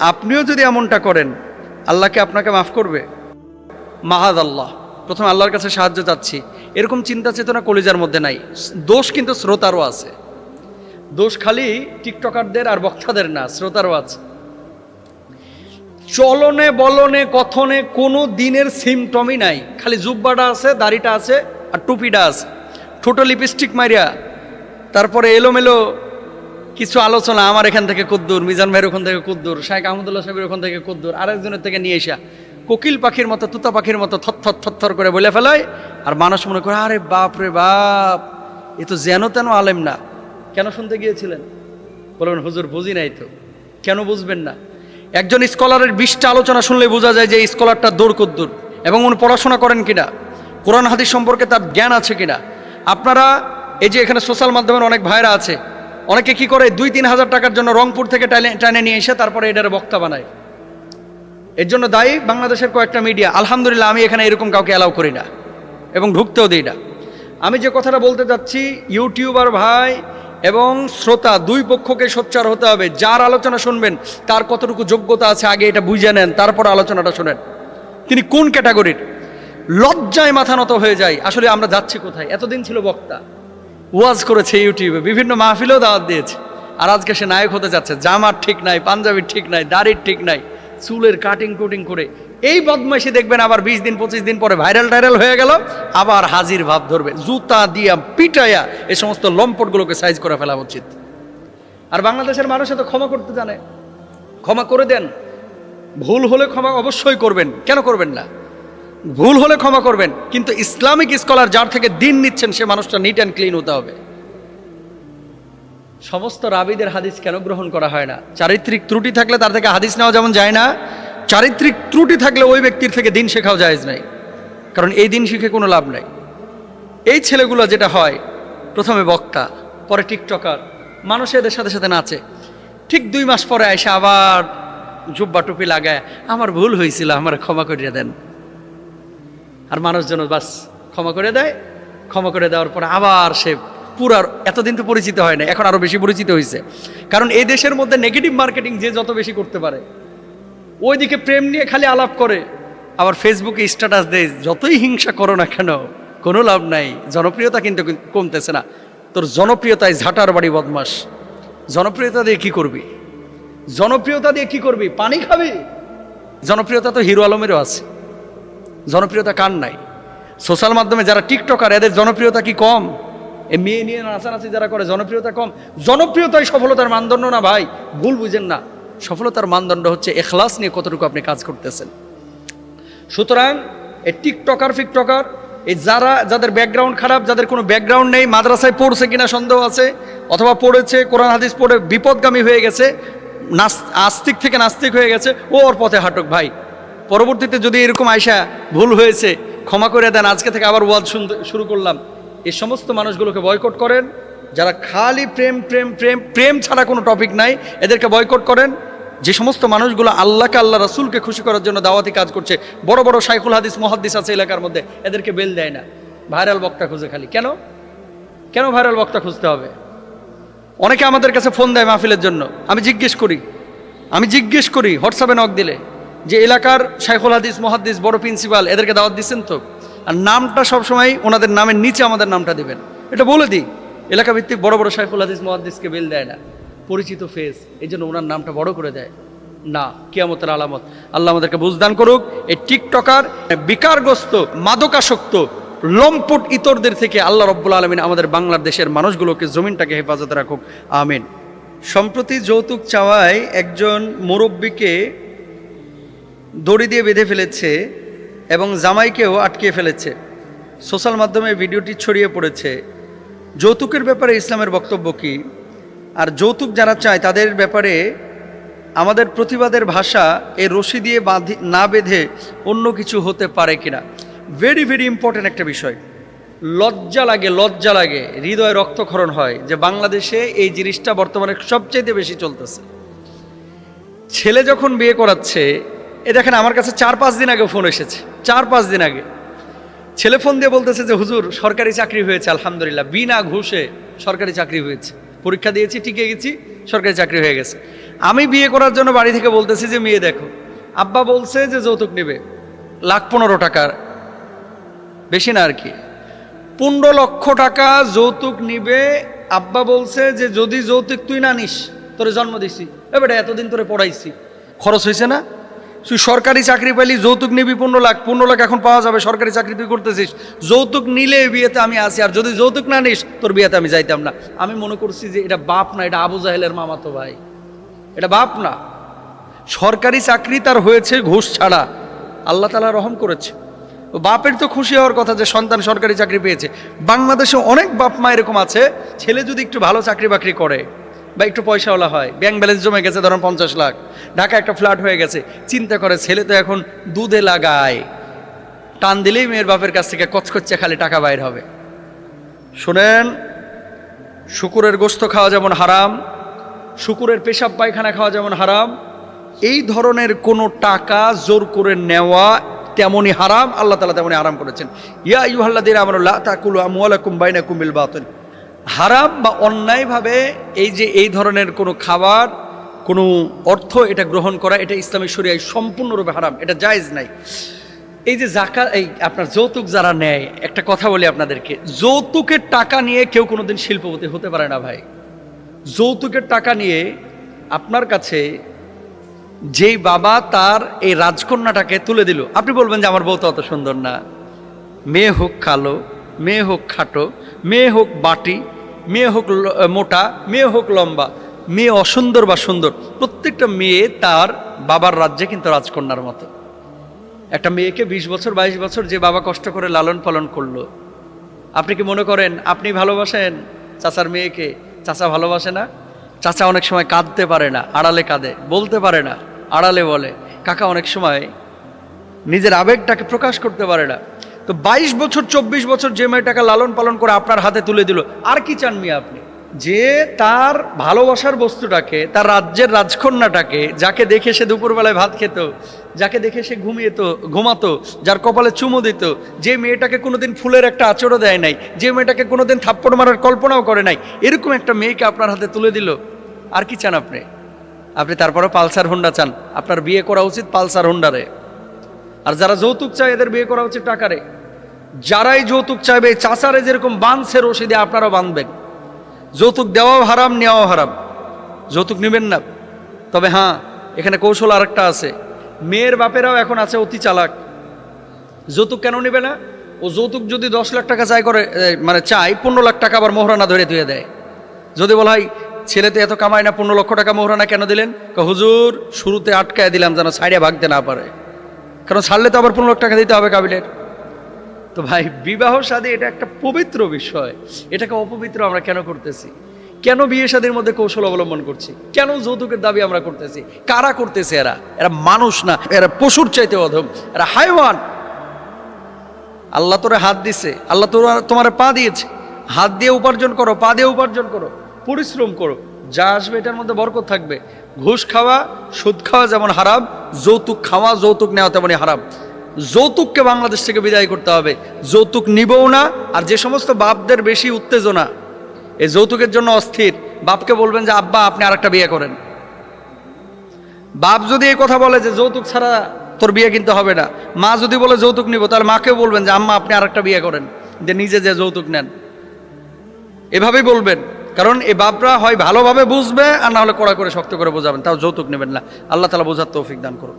আপনিও যদি এমনটা করেন, আল্লাহকে আপনাকে মাফ করবে? মাহাদ আল্লাহ। প্রথমে আল্লাহর কাছে সাহায্য চাচ্ছি, এরকম চিন্তা চেতনা কলিজার মধ্যে নাই। দোষ কিন্তু শ্রোতারও আছে। দোষ খালি টিকটকারদের আর বক্তাদের না, শ্রোতারও আছে। চলনে বলনে কথনে কোনো দিনের সিমটমই নাই, খালি জুব্বাটা আছে, দাড়িটা আছে আর টুপিটা আছে, ঠোঁটো লিপস্টিক মারিয়া, তারপরে এলোমেলো কিছু আলোচনা, আমার এখান থেকে কুদ্দুর, মিজান ভাইয়ের ওখান থেকে কুদ্দুর, শাইখ আহমদুল্লাহ সাহেবের ওখান থেকে কুদ্দুর, আরেকজনের থেকে নিয়ে এসা কোকিল পাখির মতো, তুতা পাখির মতো থর করে বলে ফেলায়। আর মানুষ মনে করে আরে বাপ রে বাপ, এ তো যেন তেন আলেম না। কেন শুনতে গিয়েছিলেন? বলবেন হুজুর বুঝি নাই তো। কেন বুঝবেন না? একজন স্কলারের 20টা আলোচনা শুনলে বোঝা যায় যে এই স্কলারটা দূর কদ্দুর এবং উনি পড়াশোনা করেন কিনা, কোরআন হাদিস সম্পর্কে তার জ্ঞান আছে কিনা। আপনারা এই যে এখানে সোশ্যাল মাধ্যমের অনেক ভাইরা আছে, অনেকে কি করে 2-3 হাজার টাকার জন্য রংপুর থেকে টানে নিয়ে এসে তারপরে এটার বক্তা বানায়। এর জন্য দায়ী বাংলাদেশের কয়েকটা মিডিয়া। আলহামদুলিল্লাহ, আমি এখানে এরকম কাউকে অ্যালাউ করি না এবং ঢুকতেও দিই না। আমি যে কথাটা বলতে যাচ্ছি, ইউটিউবার ভাই এবং শ্রোতা দুই পক্ষকে সোচ্চার হতে হবে। যার আলোচনা শুনবেন তার কতটুকু যোগ্যতা আছে আগে এটা বুঝে নেন, তারপর আলোচনাটা শোনেন তিনি কোন ক্যাটাগরির। লজ্জায় মাথা নত হয়ে যায়। আসলে আমরা যাচ্ছি কোথায়? এতদিন ছিল বক্তা, ওয়াজ করেছে ইউটিউবে, বিভিন্ন মাহফিলেও দাওয়াত দিয়েছে, আর আজকে সে নায়ক হতে যাচ্ছে। জামার ঠিক নাই, পাঞ্জাবির ঠিক নাই, দাড়ির ঠিক নাই, চুলের কাটিং কুটিং করে এই বদমাইশি দেখবেন আবার 20 দিন 25 দিন পরে ভাইরাল হয়ে গেল, আবার হাজির ভাব ধরবে। জুতা দিয়া পিটাইয়া এই সমস্ত লম্পটগুলোকে সাইজ করে ফেলা উচিত। আর বাংলাদেশের মানুষ তো ক্ষমা করতে জানে, ক্ষমা করে দেন। ভুল হলে ক্ষমা অবশ্যই করবেন, কেন করবেন না? ভুল হলে ক্ষমা করবেন, কিন্তু ইসলামিক স্কলার যার থেকে দিন নিচ্ছেন সে মানুষটা নিট অ্যান্ড ক্লিন হতে হবে। সমস্ত রাবিদের হাদিস কেন গ্রহণ করা হয় না? চারিত্রিক ত্রুটি থাকলে তার থেকে হাদিস নেওয়া যেমন যায় না, চারিত্রিক ত্রুটি থাকলে ওই ব্যক্তির থেকে দিন শেখাও জায়েজ নাই। কারণ এই দিন শিখে কোনো লাভ নাই। এই ছেলেগুলো যেটা হয়, প্রথমে বক্তা, পরে টিকটকার, মানুষ এদের সাথে সাথে নাচে, ঠিক 2 মাস পরে এসে আবার জুব্বা টুপি লাগায় আমার ভুল হয়েছিল, আমার ক্ষমা করিয়ে দেন। আর মানুষজন বাস ক্ষমা করে দেয়। ক্ষমা করে দেওয়ার পরে আবার সে পুরার, এতদিন তো পরিচিত হয় না, এখন আরো বেশি পরিচিত হয়েছে। কারণ এই দেশের মধ্যে নেগেটিভ মার্কেটিং যে যত বেশি করতে পারে, ওইদিকে প্রেম নিয়ে খালি আলাপ করে, আবার ফেসবুকে স্ট্যাটাস দেয়, যতই হিংসা করো না কেন কোনো লাভ নাই, জনপ্রিয়তা কিন্তু কমতেছে না। তোর জনপ্রিয়তায় ঝাঁটার বাড়ি বদমাস। জনপ্রিয়তা দিয়ে কি করবি? জনপ্রিয়তা দিয়ে কি করবি? পানি খাবি? জনপ্রিয়তা তো হিরো আলমেরও আছে, জনপ্রিয়তা কার নাই? সোশ্যাল মাধ্যমে যারা টিকটকার, এদের জনপ্রিয়তা কি কম? এ মেয়ে নিয়ে নাচানাচি যারা করে, জনপ্রিয়তা কম? জনপ্রিয়তাই সফলতার মানদণ্ড না ভাই, ভুল বুঝেন না। সফলতার মানদণ্ড হচ্ছে এখলাস নিয়ে কতটুকু আপনি কাজ করতেছেন। সুতরাং এই টিকটকার ফিকটকার, এই যাদের ব্যাকগ্রাউন্ড খারাপ, যাদের কোনো ব্যাকগ্রাউন্ড নেই, মাদ্রাসায় পড়ছে কিনা সন্দেহ আছে, অথবা পড়েছে, কোরআন হাদিস পড়ে বিপদগামী হয়ে গেছে, আস্তিক থেকে নাস্তিক হয়ে গেছে, ও ওর পথে হাঁটুক ভাই। পরবর্তীতে যদি এরকম আয়সা ভুল হয়েছে ক্ষমা করে দেন, আজকে থেকে আবার ওয়াজ শুনতে শুরু করলাম, এই সমস্ত মানুষগুলোকে বয়কট করেন। যারা খালি প্রেম প্রেম প্রেম প্রেম ছাড়া কোনো টপিক নাই, এদেরকে বয়কট করেন। যে সমস্ত মানুষগুলো আল্লাহকে, আল্লাহ রাসূলকে খুশি করার জন্য দাওয়াতি কাজ করছে, বড় বড় শাইখুল হাদিস মুহাদ্দিস আছে এলাকার মধ্যে, এদেরকে বেল দেয় না, ভাইরাল বক্তা খুঁজে খালি। কেন কেন ভাইরাল বক্তা খুঁজতে হবে? অনেকে আমাদের কাছে ফোন দেয় মাহফিলের জন্য, আমি জিজ্ঞেস করি হোয়াটসঅ্যাপে নক দিলে যে এলাকার শাইখুল হাদিস মুহাদ্দিস বড় প্রিন্সিপাল, এদেরকে দাওয়াত দিচ্ছেন তো? আর নামটা সবসময় ওনাদের নামের নিচে আমাদের নামটা দিবেন, এটা বলে দিই। এলাকা ভিত্তিক বড় বড় শাইখুল হাদিস মুহাদ্দিসকে বেল দেয় না, পরিচিত ফেস, এই জন্য ওনার নামটা বড় করে দেয় না। কিয়ামতের আলামত। আল্লাহ আমাদেরকে বুঝদান করুক। এই টিকটকার, বিকারগ্রস্ত, মাদকাসক্ত, লম্পট ইতরদের থেকে আল্লাহ রব্বুল আলামিন আমাদের বাংলাদেশের মানুষগুলোকে, জমিনটাকে হেফাজতে রাখুক, আমিন। সম্প্রতি যৌতুক চাওয়ায় একজন মুরব্বীকে দড়ি দিয়ে বেঁধে ফেলেছে এবং জামাইকেও আটকে ফেলেছে। সোশ্যাল মাধ্যমে ভিডিওটি ছড়িয়ে পড়েছে। যৌতুকের ব্যাপারে ইসলামের বক্তব্য কি, আর যৌতুক যারা চায় তাদের ব্যাপারে আমাদের প্রতিবাদের ভাষা এই রশি দিয়ে না বেঁধে অন্য কিছু হতে পারে কিনা? ভেরি ভেরি ইম্পর্টেন্ট একটা বিষয়। লজ্জা লাগে, হৃদয়ে রক্তক্ষরণ হয় যে বাংলাদেশে এই জিনিসটা বর্তমানে সবচেয়ে বেশি চলতেছে। ছেলে যখন বিয়ে করাচ্ছে, এ দেখেন আমার কাছে 4-5 দিন আগে ফোন এসেছে, 4-5 দিন আগে ছেলে ফোন দিয়ে বলতেছে যে হুজুর সরকারি চাকরি হয়েছে, আলহামদুলিল্লাহ, বিনা ঘুষে সরকারি চাকরি হয়েছে, পরীক্ষা দিয়েছি, টিকে গেছি, সরকারি চাকরি হয়ে গেছে। আমি বিয়ে করার জন্য বাড়ি থেকে বলতেছি যে মেয়ে দেখো, আব্বা বলছে যে যৌতুক নেবে 1,15,00,000 বেশি না আর কি, 15,00,000 টাকা যৌতুক নিবে। আব্বা বলছে যে যদি যৌতুক তুই না নিস, তোরে জন্ম দিছি, এবারে এতদিন তোরে পড়াইছি, খরচ হয়েছে না? তুই সরকারি চাকরি পাইলি, যৌতুক নিবি 15,00,000 এখন পাওয়া যাবে, সরকারি চাকরি তুই করতেছিস, যৌতুক নিলে বিয়েতে আমি আসি, আর যদি যৌতুক না নিস তোর বিয়েতে আমি যাইতাম না। আমি মনে করছি যে এটা বাপ না, এটা আবু জাহেলের মামাতো ভাই, এটা বাপ না। সরকারি চাকরি তার হয়েছে ঘুষ ছাড়া, আল্লাহ তাআলা রহম করেছে। বাপের তো খুশি হওয়ার কথা যে সন্তান সরকারি চাকরি পেয়েছে। বাংলাদেশে অনেক বাপ মা এরকম আছে, ছেলে যদি একটু ভালো চাকরি বাকরি করে বা একটু পয়সাওয়ালা হয়, ব্যাংক ব্যালেন্স জমে গেছে ধরুন 50 লাখ, ঢাকা একটা ফ্ল্যাট হয়ে গেছে, চিন্তা করে ছেলে তো এখন দুধে লাগায়, টান দিলেই মেয়ের বাপের কাছ থেকে কচকচ্ছে খালি টাকা বাইর হবে। শোনেন, শুকুরের গোশত খাওয়া যেমন হারাম, শুকুরের পেশাব পায়খানা খাওয়া যেমন হারাম, এই ধরনের কোনো টাকা জোর করে নেওয়া তেমনই হারাম, আল্লাহ তাআলা তেমনই হারাম করেছেন। ইয়া আইয়ুহাল্লাযীনা আমানু লা তাকুলু আমওয়ালাকুম বাইনাকুম বিল বাতিল। হারাম বা অন্যায়ভাবে এই ধরনের কোনো খাবার, কোনো অর্থ এটা গ্রহণ করা, এটা ইসলামী শরিয়ায় সম্পূর্ণরূপে হারাম, এটা জায়েজ নাই। এই যে যাকাত, এই আপনার যৌতুক যারা নেয়, একটা কথা বলি আপনাদেরকে, যৌতুকের টাকা নিয়ে কেউ কোনোদিন শিল্পপতি হতে পারে না ভাই। যৌতুকের টাকা নিয়ে আপনার কাছে যেই বাবা তার এই রাজকন্যাটাকে তুলে দিল, আপনি বলবেন যে আমার বউ তো অত সুন্দর না, মেয়ে হোক কালো, মেয়ে হোক খাটো, মেয়ে হোক বাটি, মেয়ে হোক মোটা, মেয়ে হোক লম্বা, মেয়ে অসুন্দর বা সুন্দর, প্রত্যেকটা মেয়ে তার বাবার রাজ্যে কিন্তু রাজকন্যার মতো। একটা মেয়েকে 20 বছর 22 বছর যে বাবা কষ্ট করে লালন পালন করলো, আপনি কি মনে করেন আপনি ভালোবাসেন চাচার মেয়েকে? চাচা ভালোবাসে না? চাচা অনেক সময় কাঁদতে পারে না, আড়ালে কাঁদে, বলতে পারে না, আড়ালে বলে। কাকা অনেক সময় নিজের আবেগটাকে প্রকাশ করতে পারে না। তো 22 বছর 24 বছর যে মেয়েটাকে লালন পালন করে আপনার হাতে তুলে দিল, আর কি চান মিয়া আপনি? যে তার ভালোবাসার বস্তুটাকে, তার রাজ্যের রাজকন্যাটাকে, যাকে দেখে সে দুপুরবেলায় ভাত খেত, যাকে দেখে সে ঘুমাতো, যার কপালে চুমু দিত, যে মেয়েটাকে কোনোদিন ফুলের একটা আঁচড়ও দেয় নাই, যে মেয়েটাকে কোনোদিন থাপ্পড় মারার কল্পনাও করে নাই, এরকম একটা মেয়েকে আপনার হাতে তুলে দিল, আর কি চান আপনি? আপনি তারপরে পালসার হোন্ডা চান। আপনার বিয়ে করা উচিত পালসার হোন্ডারে। আর যারা যৌতুক চায় এদের বিয়ে করা উচিত টাকারে। যারাই যৌতুক চাইবে, চাচারে যেরকম বাঁধছে রশি দিয়ে আপনারাও বাঁধবেন। যৌতুক দেওয়াও হারাম, নেওয়াও হারাম, যৌতুক নেবেন না। তবে হ্যাঁ, এখানে কৌশল আরেকটা আছে। মেয়ের বাপেরাও এখন আছে অতি চালাক। যৌতুক কেন নেবে না? ও যৌতুক যদি 10 লাখ টাকা চাই করে, মানে চাই 15 লাখ টাকা আবার মোহরানা ধরে ধুয়ে দেয়। যদি বলা হয় ছেলেতে এত কামায় না, 15 লক্ষ টাকা মোহরানা কেন দিলেন? হুজুর শুরুতে আটকায় দিলাম যেন ছাইড়ে ভাগতে না পারে, কারণ ছাড়লে তো আবার 15 লাখ টাকা দিতে হবে কাবিলের। তো ভাই, বিবাহ শাদী এটা একটা পবিত্র বিষয়, এটাকে অপবিত্র আমরা কেন করতেছি? কেন বিয়ে শাদীর মধ্যে কৌশল অবলম্বন করছি? কেন যৌতুকের দাবি আমরা করতেছি? কারা করতেছে? এরা মানুষ না, এরা পশুর চাইতে অধম, এরা হাইওয়ান। আল্লাহ তোরে হাত দিছে, আল্লাহ তোমার পা দিয়েছে, হাত দিয়ে উপার্জন করো, পা দিয়ে উপার্জন করো, পরিশ্রম করো, যা আসবে এটার মধ্যে বরকত থাকবে। ঘুষ খাওয়া, সুদ খাওয়া যেমন হারাম, যৌতুক খাওয়া, যৌতুক নেওয়া তেমনই হারাম। যৌতুককে বাংলাদেশ থেকে বিদায় করতে হবে, যৌতুক নিবও না। আর যে সমস্ত বাপদের বেশি উত্তেজনা এই যৌতুকের জন্য অস্থির, বাপকে বলবেন যে আব্বা আপনি আরেকটা বিয়ে করেন। বাপ যদি এই কথা বলে যে যৌতুক ছাড়া তোর বিয়ে কিন্তু হবে না, মা যদি বলে যৌতুক নিব, তাহলে মাকেও বলবেন যে আম্মা আপনি আরেকটা বিয়ে করেন, যে নিজে যে যৌতুক নেন। এভাবেই বলবেন, কারণ এই বাপরা হয় ভালোভাবে বুঝবে, আর না হলে কড়া করে শক্ত করে বোঝাবেন, তাও যৌতুক নেবেন না। আল্লাহ তাআলা বোঝার তৌফিক দান করুন।